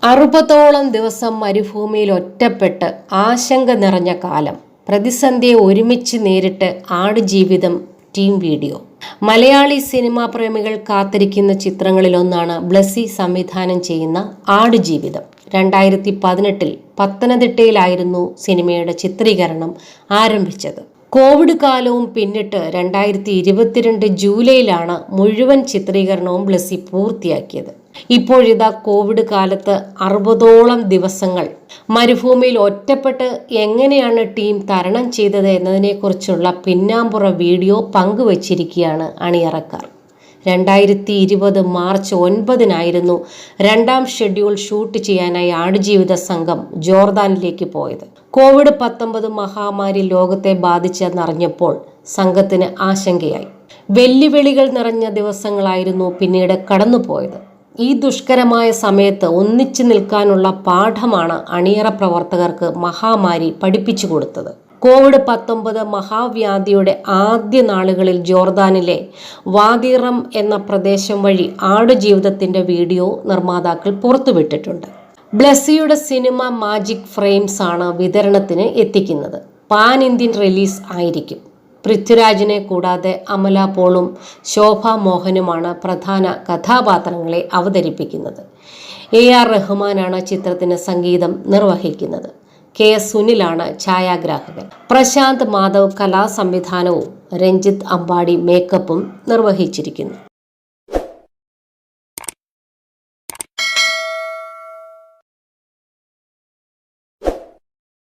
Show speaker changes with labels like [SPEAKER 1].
[SPEAKER 1] 60ഓളം ദിവസം മരുഭൂമിയിൽ ഒറ്റപ്പെട്ട് ആശങ്ക നിറഞ്ഞ കാലം. പ്രതിസന്ധിയെ ഒരുമിച്ച് നേരിട്ട് Aadujeevitham team video. Malayali cinema പ്രേമികൾ കാത്തിരിക്കുന്ന ചിത്രങ്ങളിലൊന്നാണ് ബ്ലസ്സി സംവിധാനം ചെയ്യുന്ന ആടുജീവിതം. 2018 പത്തനംതിട്ടയിലായിരുന്നു സിനിമയുടെ ചിത്രീകരണം ആരംഭിച്ചത്. കോവിഡ് കാലവും പിന്നിട്ട് 2022 ജൂലൈയിലാണ് മുഴുവൻ ചിത്രീകരണവും ബ്ലസ്സി പൂർത്തിയാക്കിയത്. ഇപ്പോഴിതാ കോവിഡ് കാലത്ത് 60ഓളം ദിവസങ്ങൾ മരുഭൂമിയിൽ ഒറ്റപ്പെട്ട് എങ്ങനെയാണ് ടീം തരണം ചെയ്തത് എന്നതിനെക്കുറിച്ചുള്ള പിന്നാമ്പുറ വീഡിയോ പങ്കുവച്ചിരിക്കുകയാണ് അണിയറക്കാർ. 2020 മാർച്ച് 9-നായിരുന്നു രണ്ടാം ഷെഡ്യൂൾ ഷൂട്ട് ചെയ്യാനായി ആടുജീവിത സംഘം ജോർദാനിലേക്ക് പോയത്. COVID-19 മഹാമാരി ലോകത്തെ ബാധിച്ചെന്നറിഞ്ഞപ്പോൾ സംഘത്തിന് ആശങ്കയായി. വെല്ലുവിളികൾ നിറഞ്ഞ ദിവസങ്ങളായിരുന്നു പിന്നീട് കടന്നുപോയത്. ഈ ദുഷ്കരമായ സമയത്ത് ഒന്നിച്ചു നിൽക്കാനുള്ള പാഠമാണ് അണിയറ പ്രവർത്തകർക്ക് മഹാമാരി പഠിപ്പിച്ചു കൊടുത്തത്. COVID-19 മഹാവ്യാധിയുടെ ആദ്യ നാളുകളിൽ ജോർദാനിലെ വാദി റം എന്ന പ്രദേശം വഴി ആടുജീവിതത്തിന്റെ വീഡിയോ നിർമ്മാതാക്കൾ പുറത്തുവിട്ടിട്ടുണ്ട്. ബ്ലസ്സിയുടെ സിനിമ മാജിക് ഫ്രെയിംസ് ആണ് വിതരണത്തിന് എത്തിക്കുന്നത്. പാൻ ഇന്ത്യൻ റിലീസ് ആയിരിക്കും. പൃഥ്വിരാജിനെ കൂടാതെ അമല പോളും ശോഭ മോഹനുമാണ് പ്രധാന കഥാപാത്രങ്ങളെ അവതരിപ്പിക്കുന്നത്. AR റഹ്മാനാണ് ചിത്രത്തിന് സംഗീതം നിർവഹിക്കുന്നത്. KS സുനിലാണ് ഛായാഗ്രാഹകൻ. പ്രശാന്ത് മാധവ് കലാസംവിധാനവും രഞ്ജിത്ത് അമ്പാടി മേക്കപ്പും നിർവഹിച്ചിരിക്കുന്നു.